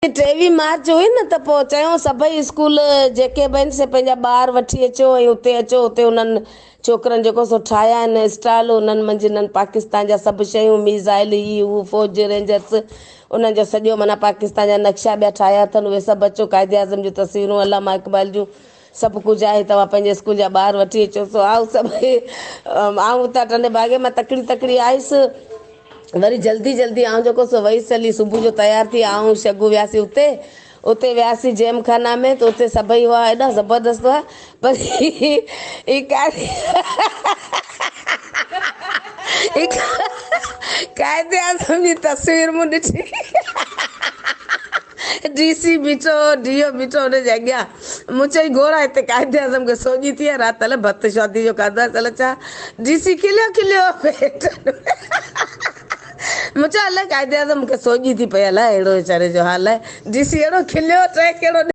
23 मार्च हुई न त पोइ चयूं सभई स्कूल जेके बि आहिनि से पंहिंजा ॿार वठी अचो ऐं उते अचो, उते उन्हनि छोकिरनि जेको सो ठाहिया आहिनि स्टॉल, उन्हनि मंझि हिननि पाकिस्तान जा सभु शयूं, मिसाइल ही हू फौज रेंजर्स, उन्हनि जो सॼो माना पाकिस्तान जा नक्शा ॿिया ठाहिया अथनि, उहे सभु अचो, क़ाइदे आज़म जूं तस्वीरूं, अलामा इक़बाल जूं, सभु कुझु आहे, तव्हां पंहिंजे स्कूल जा ॿार वठी अचो। सो आऊं सभई आऊं हुतां टंडे बागे मां तकड़ी तकड़ी आयसि, वरी जल्दी जल्दी आऊं जेको सो वईसि हली, सुबुह जो तयारु थी आऊं शगू वियासीं उते वियासीं जेम खाना में, त उते सभई हुआ, एॾा ज़बरदस्त हुआ, पर क़ाइदे आज़म जी तस्वीर मूं ॾिठी, डीसी बीठो, डीओ बीठो हुनजे अॻियां, मूं चई घोड़ा हिते क़ाइदे आज़म खे सोॼी थी आहे, राति हल भत शादी जो खाधो आहे, चल छा डीसी खिलियो खिलियो मूं चयो अलाए क़ाइदे आज़म मूंखे सोॼी थी पई, अलाए अहिड़ो वीचारे जो हाल आहे, डीसी अहिड़ो खिलियो, टे कहिड़ो